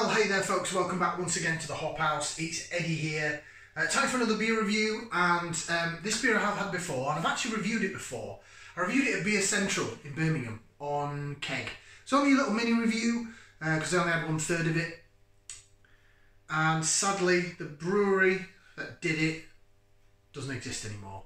Well, hey there folks, welcome back once again to the Hop House. It's Eddie here. Time for another beer review, and this beer I have had before, and I've actually reviewed it before. I reviewed it at Beer Central in Birmingham on keg. It's only a little mini review because I only had 1/3 of it, and sadly the brewery that did it doesn't exist anymore.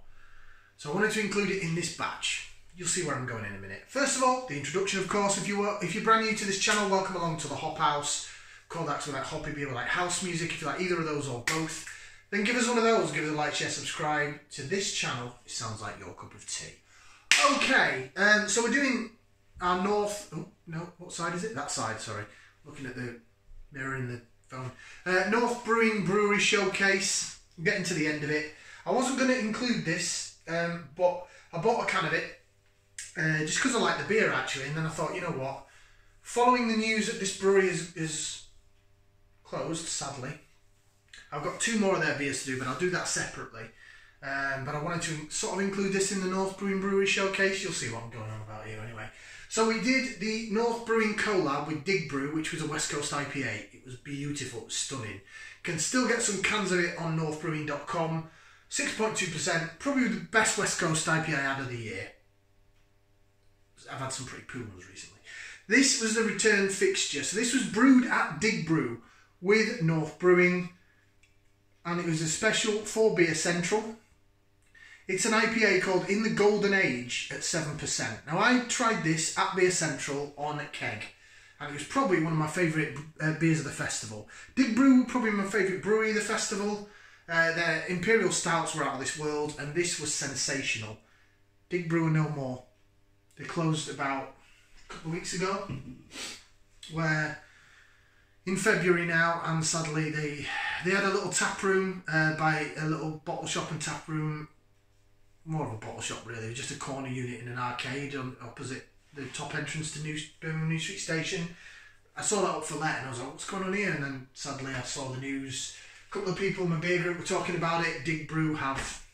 So I wanted to include it in this batch. You'll see where I'm going in a minute. First of all, the introduction, of course. If you're brand new to this channel, welcome along to the Hop House. Call that to like hoppy beer, like house music. If you like either of those or both, then give us one of those. Give us a like, share, subscribe to this channel. It sounds like your cup of tea. Okay, so we're doing our North. Oh no, what side is it? That side. Sorry, looking at the mirror in the phone. North Brewing Brewery Showcase. I'm getting to the end of it. I wasn't going to include this, but I bought a can of it just because I like the beer actually. And then I thought, you know what? Following the news that this brewery is closed, sadly, I've got 2 more of their beers to do, but I'll do that separately. But I wanted to sort of include this in the North Brewing Brewery Showcase. You'll see what I'm going on about here anyway. So we did the North Brewing collab with Digbrew, which was a West Coast IPA. It was beautiful, it was stunning. Can still get some cans of it on northbrewing.com. 6.2%, probably the best West Coast IPA out of the year. I've had some pretty cool ones recently. This was the return fixture. So this was brewed at Digbrew with North Brewing, and it was a special for Beer Central. It's an IPA called In the Golden Age at 7%. Now I tried this at Beer Central on a keg, and it was probably one of my favourite beers of the festival. Digbrew, probably my favourite brewery of the festival. Their Imperial Stouts were out of this world, and this was sensational. Digbrew are no more. They closed about a couple of weeks ago, where in February now, and sadly they had a little tap room by a little bottle shop and tap room, more of a bottle shop really, just a corner unit in an arcade opposite the top entrance to Birmingham New Street Station. I saw that up for let and I was like, what's going on here? And then sadly I saw the news. A couple of people in my beer group were talking about it. Digbrew have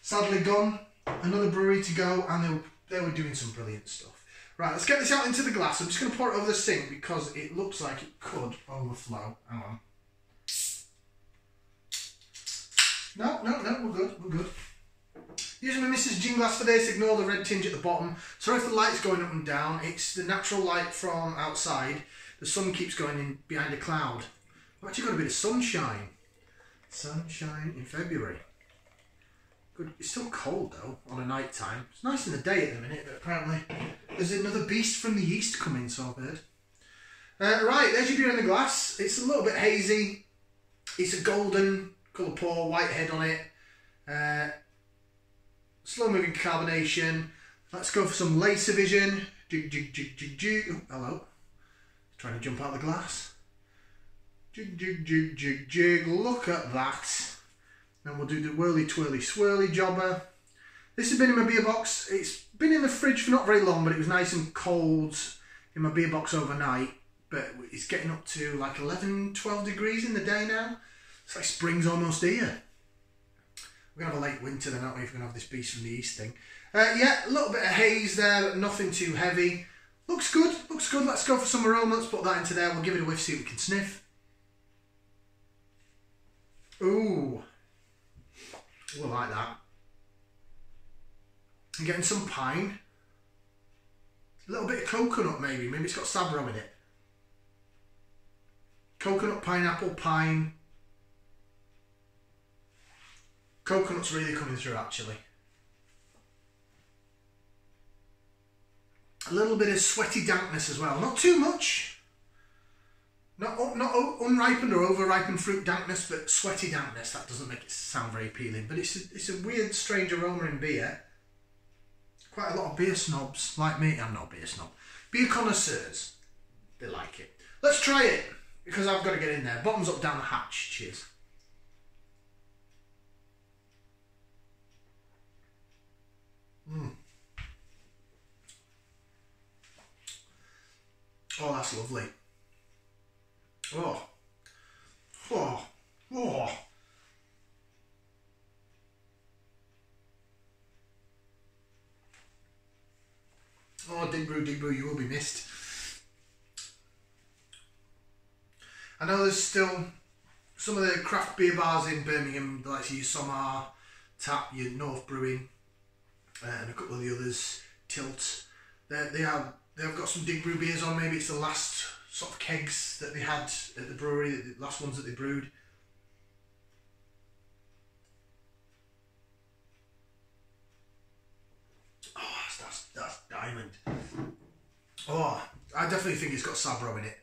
sadly gone. Another brewery to go, and they were doing some brilliant stuff. Right, let's get this out into the glass. I'm just going to pour it over the sink because it looks like it could overflow. Hang on. No, we're good. Using my Mrs. Gin glass for this, ignore the red tinge at the bottom. Sorry if the light's going up and down. It's the natural light from outside. The sun keeps going in behind a cloud. I've actually got a bit of sunshine. Sunshine in February. Good. It's still cold though on a night time. It's nice in the day at the minute, but apparently there's another beast from the east coming, so I've heard. Right, there's your beer in the glass. It's a little bit hazy. It's a golden colour pour, white head on it. Slow moving carbonation. Let's go for some laser vision. Jig, jig, jig, jig, jig. Oh, hello. Trying to jump out of the glass. Jig, jig, jig, jig, jig. Look at that. Then we'll do the whirly twirly swirly jobber. This has been in my beer box. It's been in the fridge for not very long, but it was nice and cold in my beer box overnight. But it's getting up to like 11, 12 degrees in the day now. It's like spring's almost here. We're going to have a late winter then, aren't we, if we're going to have this beast from the east thing. Yeah, a little bit of haze there, but nothing too heavy. Looks good, looks good. Let's go for some aroma. Let's put that into there. We'll give it a whiff, see what we can sniff. Ooh. I like that. I'm getting some pine. A little bit of coconut maybe. Maybe it's got sabro in it. Coconut, pineapple, pine. Coconut's really coming through actually. A little bit of sweaty dampness as well. Not too much. Not unripened or over-ripened fruit dampness, but sweaty dampness. That doesn't make it sound very appealing, but it's a weird, strange aroma in beer. Quite a lot of beer snobs like me. I'm not a beer snob. Beer connoisseurs, they like it. Let's try it, because I've got to get in there. Bottoms up, down the hatch. Cheers. Oh, that's lovely. Oh. Oh. Oh. Oh, Digbrew, you will be missed. I know there's still some of the craft beer bars in Birmingham, like your Somar, Tap, your North Brewing, and a couple of the others, Tilt. They've got some Digbrew beers on. Maybe it's the last sort of kegs that they had at the brewery, the last ones that they brewed. Oh, that's diamond. Oh, I definitely think it's got Sabro in it.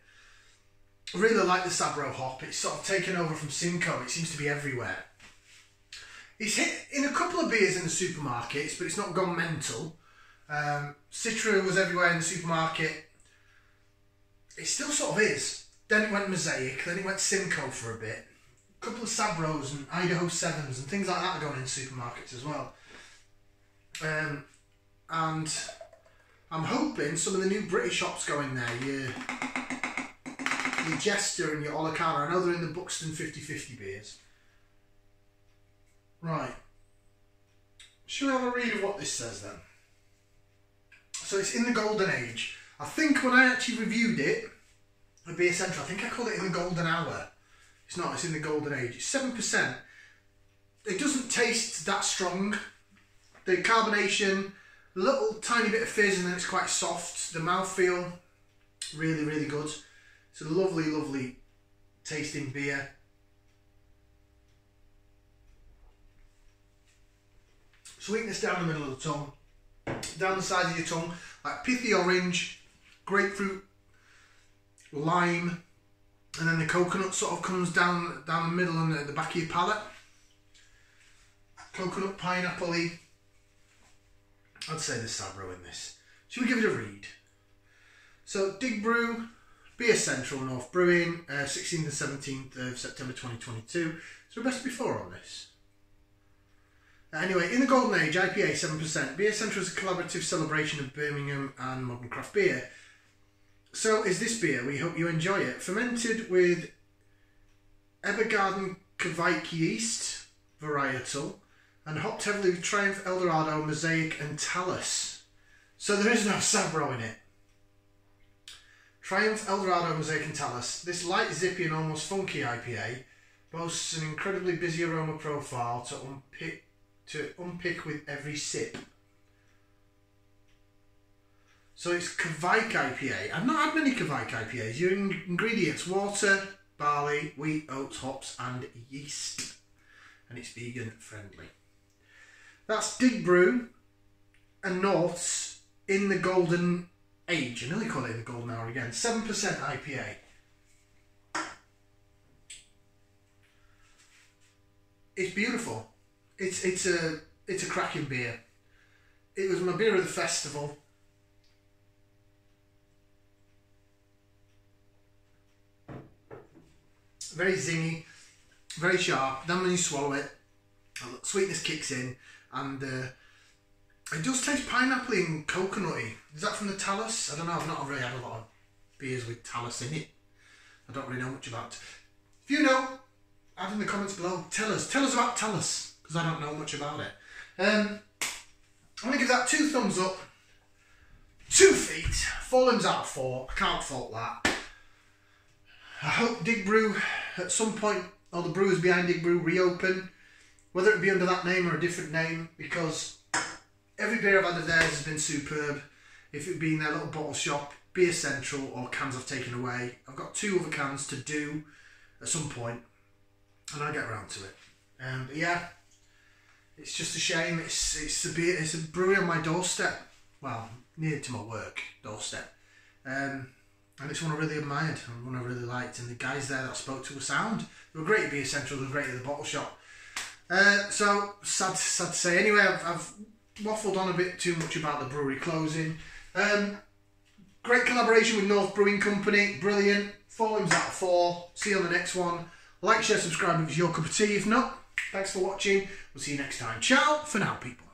I really like the Sabro hop. It's sort of taken over from Simcoe. It seems to be everywhere. It's hit in a couple of beers in the supermarkets, but it's not gone mental. Citra was everywhere in the supermarket. It still sort of is. Then it went Mosaic, then it went Simcoe for a bit. A couple of Sabros and Idaho 7s and things like that are going in supermarkets as well. And I'm hoping some of the new British shops go in there. Your Jester and your Olicana. I know they're in the Buxton 50/50 beers. Right. Shall we have a read of what this says then? So it's in the golden age. I think when I actually reviewed it at Beer Central, I think I called it in the golden hour. It's not, it's in the golden age. It's 7%. It doesn't taste that strong. The carbonation, a little tiny bit of fizz, and then it's quite soft. The mouthfeel, really, really good. It's a lovely, lovely tasting beer. Sweetness down the middle of the tongue, down the side of your tongue, like pithy orange, grapefruit, lime, and then the coconut sort of comes down the middle and at the back of your palate. Coconut, pineapple-y. I'd say there's Sabro in this. Should we give it a read? So Digbrew, Beer Central, North Brewing, 16th and 17th of September 2022. Is there a best before on this? Anyway, in the golden age, IPA 7%. Beer Central is a collaborative celebration of Birmingham and modern craft beer. So is this beer. We hope you enjoy it. Fermented with Ebergarden Kvike yeast varietal and hopped heavily with Triumph, Eldorado, Mosaic and Talus. So there is no Sabro in it. Triumph, Eldorado, Mosaic and Talus. This light, zippy and almost funky IPA boasts an incredibly busy aroma profile to unpick with every sip. So it's Kvike IPA. I've not had many Kvike IPAs. Your ingredients: water, barley, wheat, oats, hops and yeast. And it's vegan friendly. That's Digbrew and North's in the golden age. I nearly call it the golden hour again. 7% IPA. It's beautiful. It's a cracking beer. It was my beer of the festival. Very zingy, very sharp. Then when you swallow it, sweetness kicks in, and it does taste pineapple and coconutty. Is that from the Talus? I don't know. I've not really had a lot of beers with Talus in it. I don't really know much about it. If you know, add in the comments below. Tell us about Talus, because I don't know much about it. I'm going to give that 2 thumbs up, 2 feet, 4 limbs out of 4. I can't fault that. I hope Digbrew at some point, or the brewers behind Digbrew, reopen, whether it be under that name or a different name, because every beer I've had of theirs has been superb. If it be in their little bottle shop, Beer Central, or cans I've taken away. I've got 2 other cans to do at some point, and I'll get around to it. But yeah, it's just a shame. It's a brewery on my doorstep. Well, near to my work doorstep. And it's one I really admired and one I really liked. And the guys there that I spoke to were sound. They were great at Beer Central, they were great at the bottle shop. So, sad to say. Anyway, I've waffled on a bit too much about the brewery closing. Great collaboration with North Brewing Company. Brilliant. 4 limbs out of 4. See you on the next one. Like, share, subscribe if it's your cup of tea. If not, thanks for watching. We'll see you next time. Ciao for now, people.